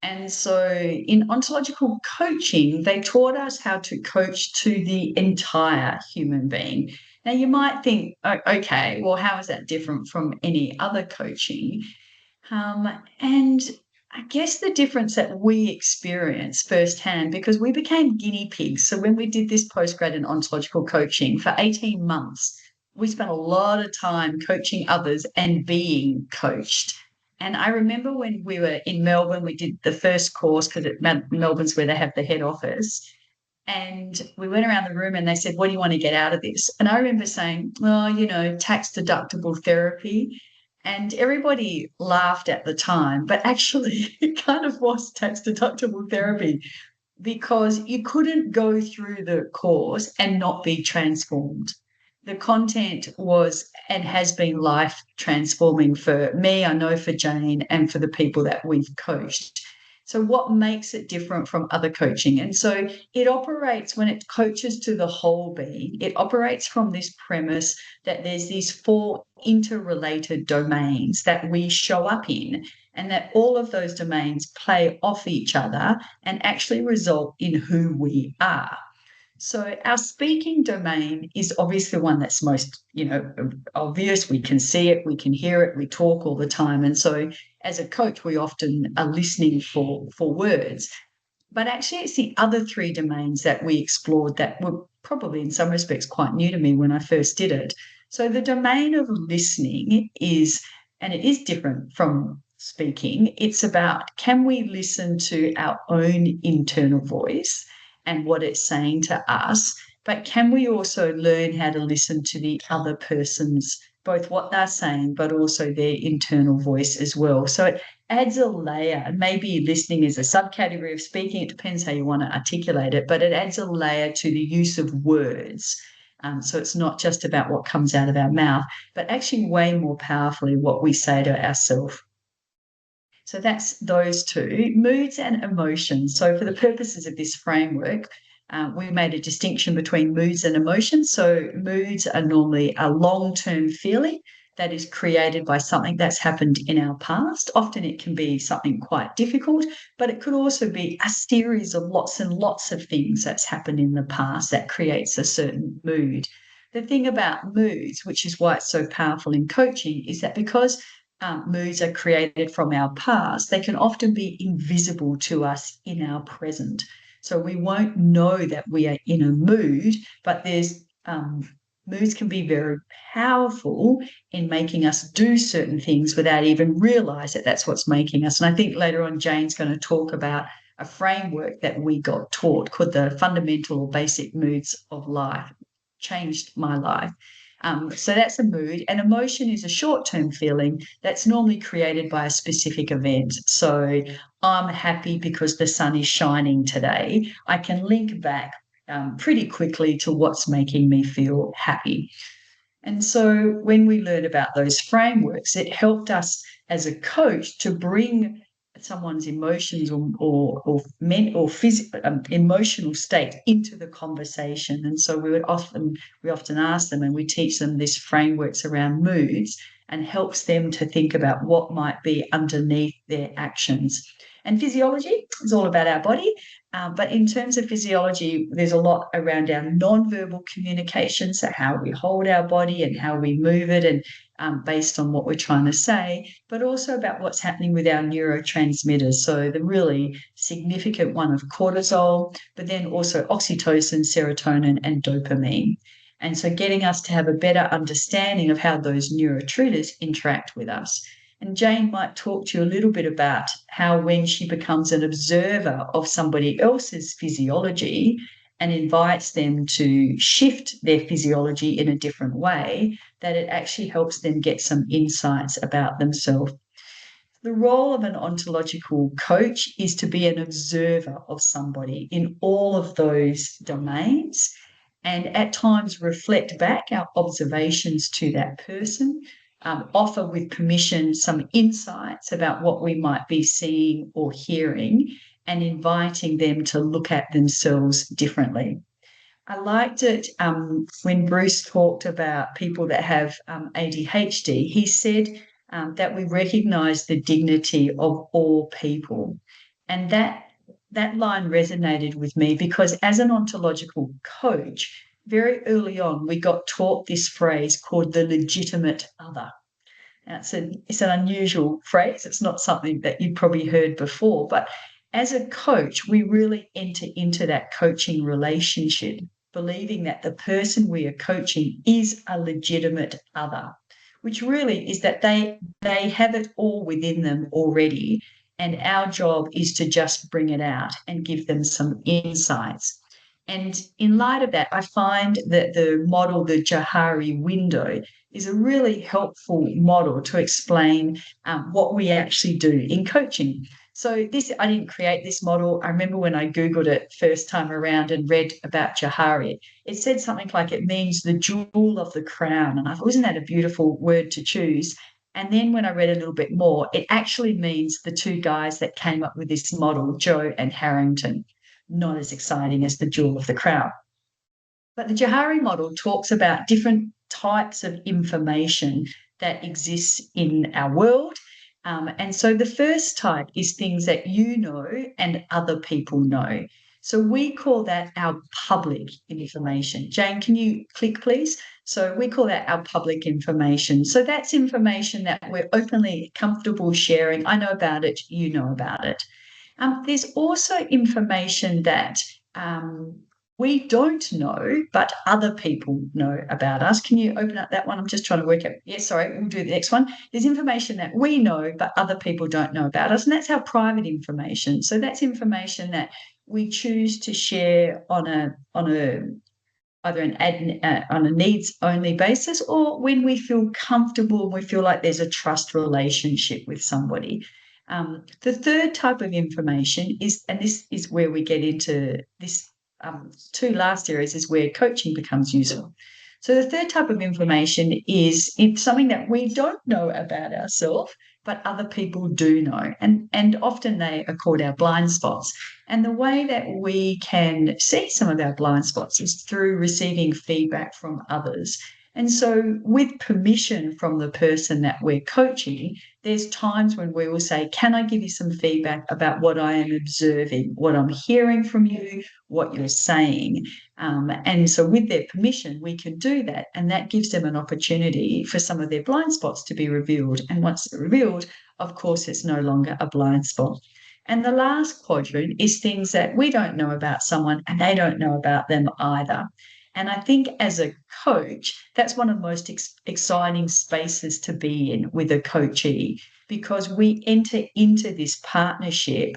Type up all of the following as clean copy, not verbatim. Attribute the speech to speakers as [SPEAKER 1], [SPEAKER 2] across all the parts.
[SPEAKER 1] And so in ontological coaching, they taught us how to coach to the entire human being. Now, you might think, okay, well, how is that different from any other coaching? And I guess the difference that we experienced firsthand, because we became guinea pigs. So when we did this postgrad in ontological coaching for 18 months, we spent a lot of time coaching others and being coached. And I remember when we were in Melbourne, we did the first course because Melbourne's where they have the head office. And we went around the room and they said, what do you want to get out of this? And I remember saying, well, tax deductible therapy. And everybody laughed at the time, but actually it kind of was tax deductible therapy because you couldn't go through the course and not be transformed. The content was and has been life transforming for me, I know for Jane, and for the people that we've coached. So, what makes it different from other coaching? And so, it operates when it coaches to the whole being, it operates from this premise that there's these four interrelated domains that we show up in, and that all of those domains play off each other and actually result in who we are. So our speaking domain is obviously one that's most, obvious. We can see it, we can hear it, we talk all the time. And so as a coach, we often are listening for words. But actually, it's the other three domains that we explored that were probably in some respects quite new to me when I first did it. So the domain of listening is, and it is different from speaking, it's about, can we listen to our own internal voice and what it's saying to us, but can we also learn how to listen to the other person's, both what they're saying, but also their internal voice as well. So it adds a layer, and maybe listening is a subcategory of speaking. It depends how you want to articulate it, but it adds a layer to the use of words. So it's not just about what comes out of our mouth, but actually way more powerfully what we say to ourselves. So that's those two, moods and emotions. So for the purposes of this framework, we made a distinction between moods and emotions. So moods are normally a long-term feeling that is created by something that's happened in our past. Often it can be something quite difficult, but it could also be a series of lots and lots of things that's happened in the past that creates a certain mood. The thing about moods, which is why it's so powerful in coaching, is that because moods are created from our past, they can often be invisible to us in our present. So we won't know that we are in a mood, but there's moods can be very powerful in making us do certain things without even realize that that's what's making us. And I think later on, Jane's going to talk about a framework that we got taught called the fundamental or basic moods of life. Changed my life. So that's a mood. And emotion is a short-term feeling that's normally created by a specific event. So I'm happy because the sun is shining today. I can link back pretty quickly to what's making me feel happy. And so when we learn about those frameworks, it helped us as a coach to bring someone's emotions or emotional state into the conversation. And so we often ask them, and we teach them this frameworks around moods and helps them to think about what might be underneath their actions. And physiology is all about our body. But in terms of physiology, there's a lot around our non-verbal communication, so how we hold our body and how we move it, and based on what we're trying to say, but also about what's happening with our neurotransmitters. So the really significant one of cortisol, but then also oxytocin, serotonin, and dopamine. And so getting us to have a better understanding of how those neurotransmitters interact with us. And Jane might talk to you a little bit about how when she becomes an observer of somebody else's physiology and invites them to shift their physiology in a different way, that it actually helps them get some insights about themselves. The role of an ontological coach is to be an observer of somebody in all of those domains and at times reflect back our observations to that person, offer with permission some insights about what we might be seeing or hearing, and inviting them to look at themselves differently. I liked it when Bruce talked about people that have ADHD. He said that we recognise the dignity of all people. And that line resonated with me because as an ontological coach, very early on, we got taught this phrase called the legitimate other. Now, it's an unusual phrase. It's not something that you've probably heard before. But as a coach, we really enter into that coaching relationship, believing that the person we are coaching is a legitimate other, which really is that they have it all within them already. And our job is to just bring it out and give them some insights. And in light of that, I find that the model, the Johari window, is a really helpful model to explain what we actually do in coaching. So I didn't create this model. I remember when I Googled it first time around and read about Johari, it said something like it means the jewel of the crown. And I thought, wasn't that a beautiful word to choose? And then when I read a little bit more, it actually means the two guys that came up with this model, Joe and Harrington. Not as exciting as the jewel of the crown. But the Johari model talks about different types of information that exists in our world. And so the first type is things that you know and other people know. So we call that our public information. Jane, can you click, please? So we call that our public information. So that's information that we're openly comfortable sharing. I know about it, you know about it. There's also information that we don't know, but other people know about us. Can you open up that one? I'm just trying to work out. Yes, sorry, we'll do the next one. There's information that we know, but other people don't know about us, and that's our private information. So that's information that we choose to share on a either on a needs only basis, or when we feel comfortable and we feel like there's a trust relationship with somebody. The third type of information is, and this is where we get into this two last areas, is where coaching becomes useful. So the third type of information is something that we don't know about ourselves, but other people do know. And often they are called our blind spots. And the way that we can see some of our blind spots is through receiving feedback from others. And so, with permission from the person that we're coaching, there's times when we will say, can I give you some feedback about what I am observing, what I'm hearing from you, what you're saying? And so with their permission, we can do that. And that gives them an opportunity for some of their blind spots to be revealed. And once they're revealed, of course, it's no longer a blind spot. And the last quadrant is things that we don't know about someone and they don't know about them either. And I think as a coach, that's one of the most exciting spaces to be in with a coachee, because we enter into this partnership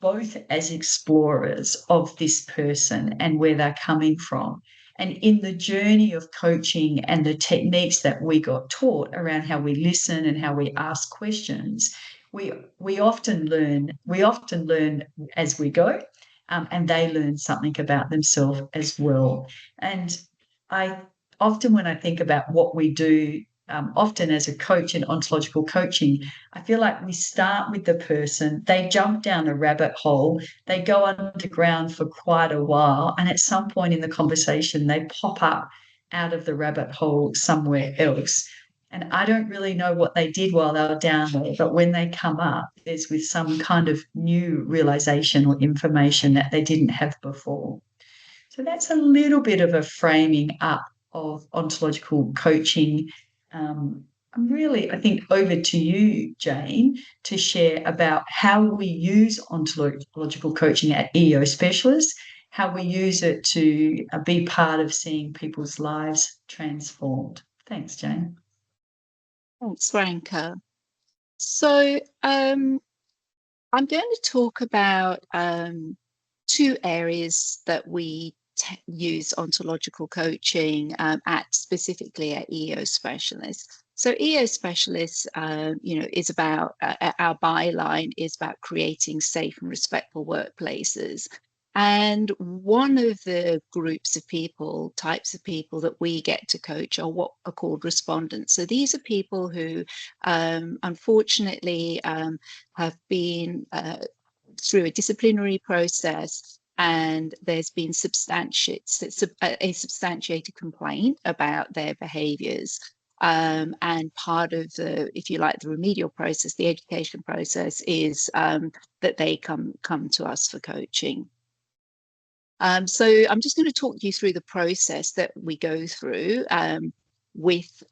[SPEAKER 1] both as explorers of this person and where they're coming from. And in the journey of coaching and the techniques that we got taught around how we listen and how we ask questions, we often learn as we go, and they learn something about themselves as well. And I often, when I think about what we do, often as a coach in ontological coaching, I feel like we start with the person, they jump down a rabbit hole, they go underground for quite a while, and at some point in the conversation, they pop up out of the rabbit hole somewhere else. And I don't really know what they did while they were down there, but when they come up, it's with some kind of new realization or information that they didn't have before. So that's a little bit of a framing up of ontological coaching. I think, over to you, Jane, to share about how we use ontological coaching at EO Specialists, how we use it to be part of seeing people's lives transformed. Thanks, Jane.
[SPEAKER 2] Thanks, Franca. So I'm going to talk about two areas that we use ontological coaching specifically at EO Specialists. So EO Specialists, is about, our byline is about creating safe and respectful workplaces. And one of the groups of people, types of people that we get to coach are what are called respondents. So these are people who, unfortunately, have been through a disciplinary process, and there's been a substantiated complaint about their behaviours. And part of the, if you like, the remedial process, the education process, is that they come to us for coaching. So I'm just going to talk you through the process that we go through with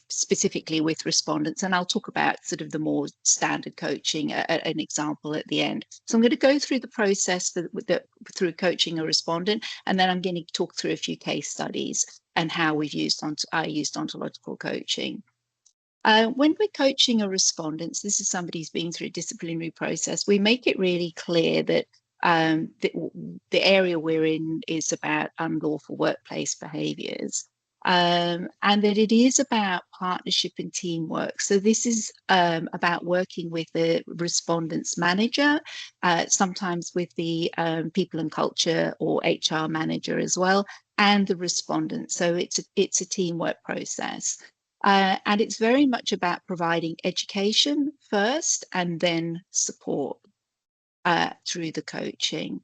[SPEAKER 2] specifically with respondents, and I'll talk about sort of the more standard coaching, an example at the end. So I'm going to go through the process through coaching a respondent, and then I'm going to talk through a few case studies and how I used ontological coaching. When we're coaching a respondent, this is somebody who's been through a disciplinary process, we make it really clear that the area we're in is about unlawful workplace behaviours, and that it is about partnership and teamwork. So this is about working with the respondent's manager, sometimes with the people and culture or HR manager as well, and the respondent. So it's a teamwork process. And it's very much about providing education first and then support through the coaching,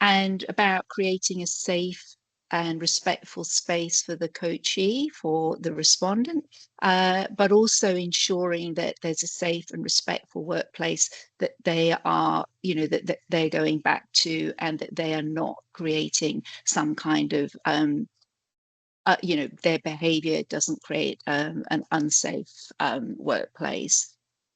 [SPEAKER 2] and about creating a safe and respectful space for the coachee, for the respondent, but also ensuring that there's a safe and respectful workplace that they are, that they're going back to, and that they are not creating some kind of their behavior doesn't create an unsafe workplace.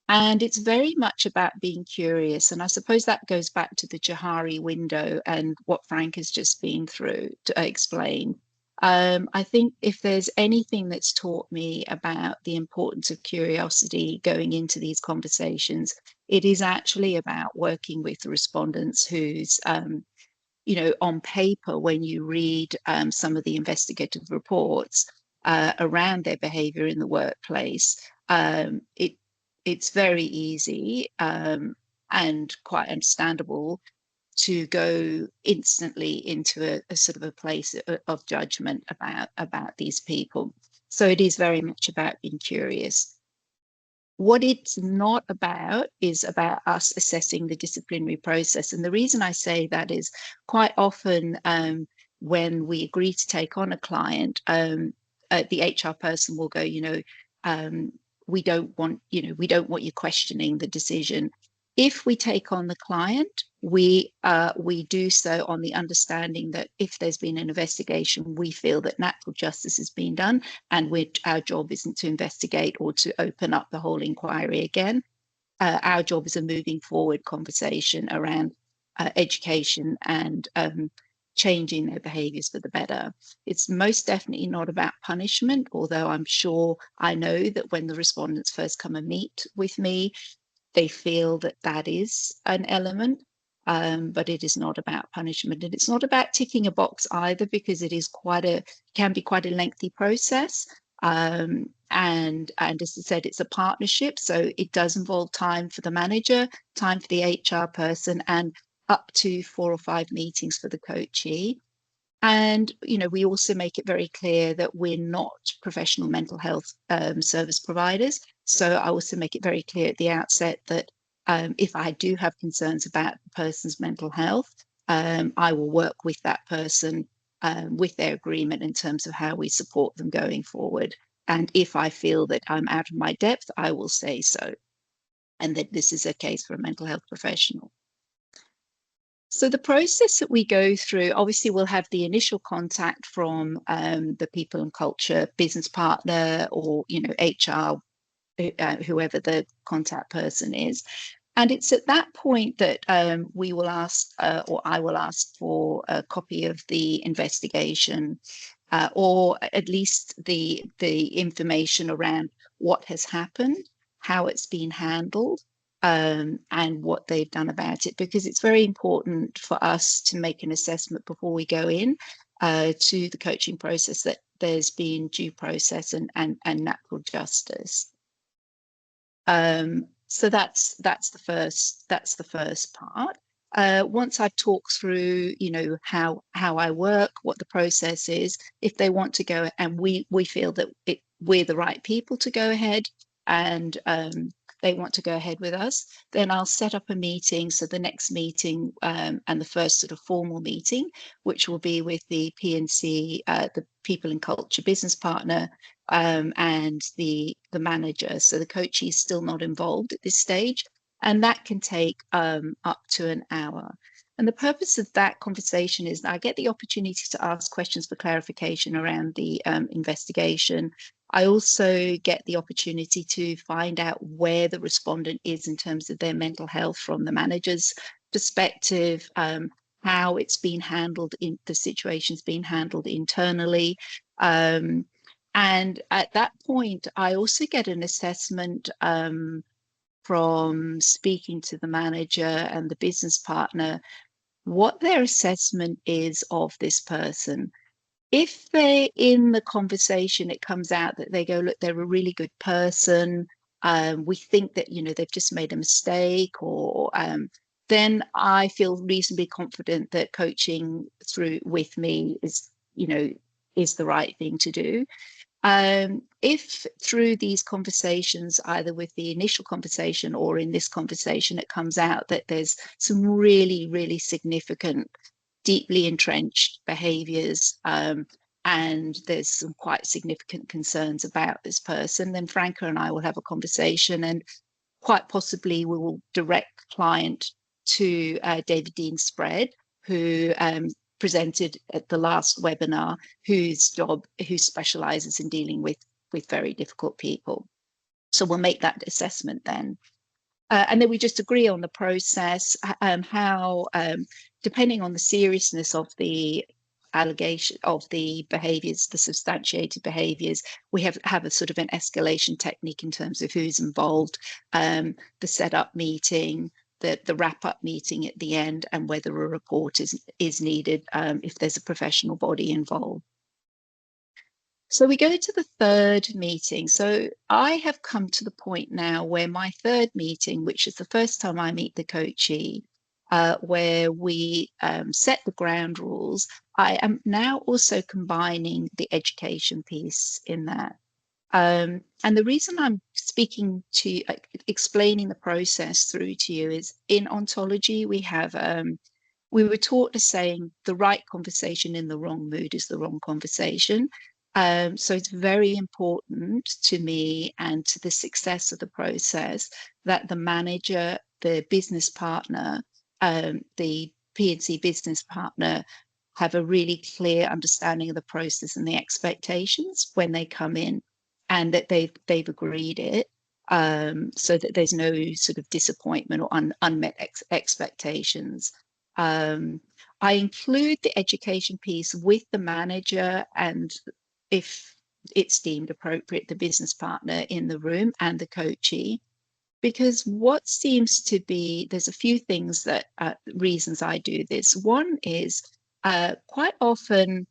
[SPEAKER 2] And it's very much about being curious. And I suppose that goes back to the Johari window and what Frank has just been through to explain. I think if there's anything that's taught me about the importance of curiosity going into these conversations, it is actually about working with the respondents whose on paper, when you read some of the investigative reports around their behavior in the workplace, it's very easy and quite understandable to go instantly into a sort of a place of judgment about these people. So it is very much about being curious. What it's not about is about us assessing the disciplinary process. And the reason I say that is quite often when we agree to take on a client, the HR person will go, we don't want you questioning the decision. If we take on the client, we do so on the understanding that if there's been an investigation, we feel that natural justice has been done, and our job isn't to investigate or to open up the whole inquiry again. Our job is a moving forward conversation around education and changing their behaviours for the better. It's most definitely not about punishment, although I know that when the respondents first come and meet with me, they feel that that is an element, but it is not about punishment, and it's not about ticking a box either, because it is can be quite a lengthy process. And as I said, it's a partnership, so it does involve time for the manager, time for the HR person, and up to 4 or 5 meetings for the coachee. And, we also make it very clear that we're not professional mental health service providers. So I also make it very clear at the outset that if I do have concerns about the person's mental health, I will work with that person with their agreement in terms of how we support them going forward. And if I feel that I'm out of my depth, I will say so, and that this is a case for a mental health professional. So the process that we go through, obviously we'll have the initial contact from the people and culture business partner, or, HR, whoever the contact person is. And it's at that point that we will ask, or I will ask for a copy of the investigation, or at least the information around what has happened, how it's been handled, and what they've done about it, because it's very important for us to make an assessment before we go in to the coaching process that there's been due process and natural justice. So that's the first part. Once I've talked through, how I work, what the process is, if they want to go, and we feel that we're the right people to go ahead, and they want to go ahead with us, then I'll set up a meeting. So the next meeting and the first sort of formal meeting, which will be with the P&C, the People and Culture business partner, and the manager. So the coachee is still not involved at this stage, and that can take up to an hour. And the purpose of that conversation is I get the opportunity to ask questions for clarification around the investigation. I also get the opportunity to find out where the respondent is in terms of their mental health from the manager's perspective, how it's been handled, in the situation's been handled internally. And at that point, I also get an assessment from speaking to the manager and the business partner, what their assessment is of this person. If they're in the conversation, it comes out that they go, look, they're a really good person. We think that, they've just made a mistake, or then I feel reasonably confident that coaching through with me is the right thing to do. If through these conversations, either with the initial conversation or in this conversation, it comes out that there's some really, really significant, deeply entrenched behaviors, and there's some quite significant concerns about this person, then Franca and I will have a conversation, and quite possibly we will direct client to David Dean Spread, who presented at the last webinar, who specializes in dealing with very difficult people. So we'll make that assessment then. And then we just agree on the process, how, depending on the seriousness of the allegation of the behaviors, the substantiated behaviors, we have a sort of an escalation technique in terms of who's involved, the setup meeting, the wrap-up meeting at the end, and whether a report is needed if there's a professional body involved. So we go to the third meeting. So I have come to the point now where my third meeting, which is the first time I meet the coachee, where we set the ground rules, I am now also combining the education piece in that. And the reason I'm speaking to, explaining the process through to you, is in ontology, we were taught as saying the right conversation in the wrong mood is the wrong conversation. So it's very important to me and to the success of the process that the manager, the business partner, the P&C business partner have a really clear understanding of the process and the expectations when they come in, and that they've agreed it, so that there's no sort of disappointment or unmet expectations. I include the education piece with the manager, and if it's deemed appropriate, the business partner in the room and the coachee, because what seems to be, there's a few things that reasons I do this. One is quite often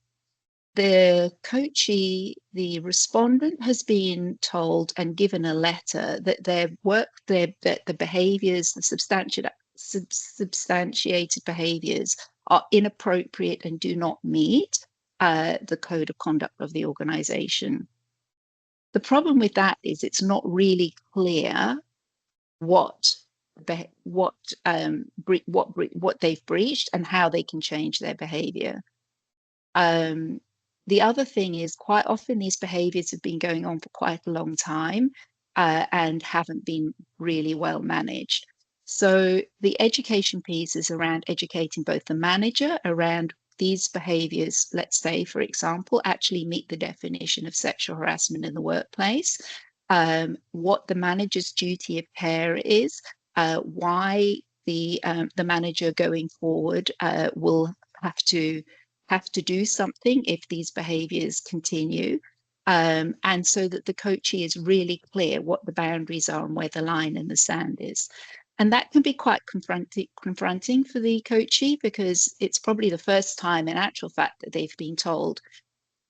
[SPEAKER 2] the coachee, the respondent, has been told and given a letter that that the behaviors, the substantiated behaviors are inappropriate and do not meet the code of conduct of the organization. The problem with that is it's not really clear what they've breached and how they can change their behavior. The other thing is, quite often these behaviors have been going on for quite a long time and haven't been really well managed. So the education piece is around educating both the manager around these behaviors, let's say, for example, actually meet the definition of sexual harassment in the workplace, what the manager's duty of care is, why the manager going forward will have to do something if these behaviors continue, and so that the coachee is really clear what the boundaries are and where the line in the sand is. And that can be quite confronting for the coachee, because it's probably the first time in actual fact that they've been told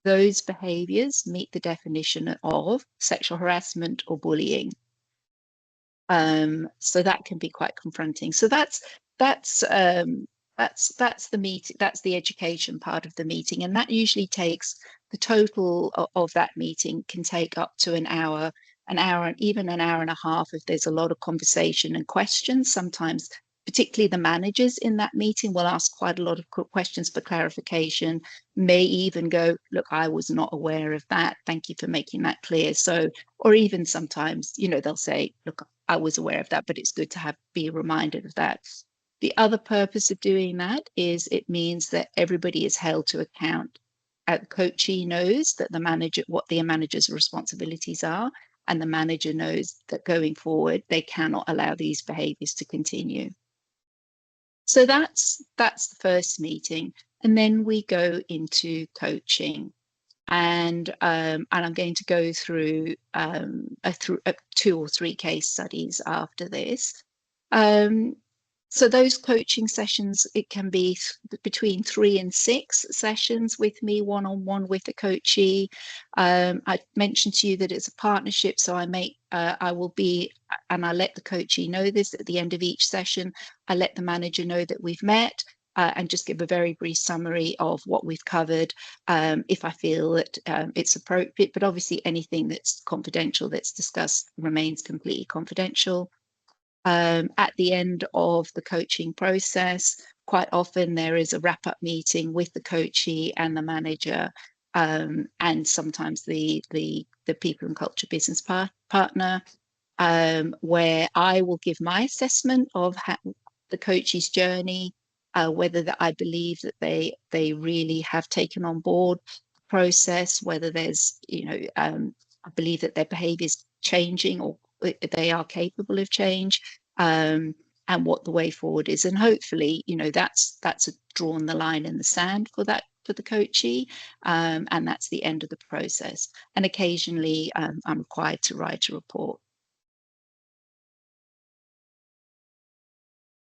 [SPEAKER 2] those behaviors meet the definition of sexual harassment or bullying. So that can be quite confronting. So that's the meeting. That's the education part of the meeting, and that usually takes, the total of that meeting can take up to an hour, and even an hour and a half if there's a lot of conversation and questions. Sometimes particularly the managers in that meeting will ask quite a lot of questions for clarification, may even go, look, I was not aware of that. Thank you for making that clear. So, or even sometimes, they'll say, look, I was aware of that, but it's good to be reminded of that. The other purpose of doing that is it means that everybody is held to account. The coachee knows that what the manager's responsibilities are, and the manager knows that going forward, they cannot allow these behaviors to continue. So that's the first meeting. And then we go into coaching. And I'm going to go through 2 or 3 case studies after this. So those coaching sessions, it can be between 3 and 6 sessions with me, one-on-one with the coachee. I mentioned to you that it's a partnership, so I will be, and I let the coachee know this at the end of each session. I let the manager know that we've met. And just give a very brief summary of what we've covered, if I feel that it's appropriate. But obviously, anything that's confidential that's discussed remains completely confidential. At the end of the coaching process, quite often there is a wrap-up meeting with the coachee and the manager, and sometimes the people and culture business partner, where I will give my assessment of the coachee's journey. Whether that I believe that they really have taken on board the process, whether there's, I believe that their behaviour is changing or they are capable of change, and what the way forward is. And hopefully, that's drawn the line in the sand for the coachee, and that's the end of the process. And occasionally, I'm required to write a report.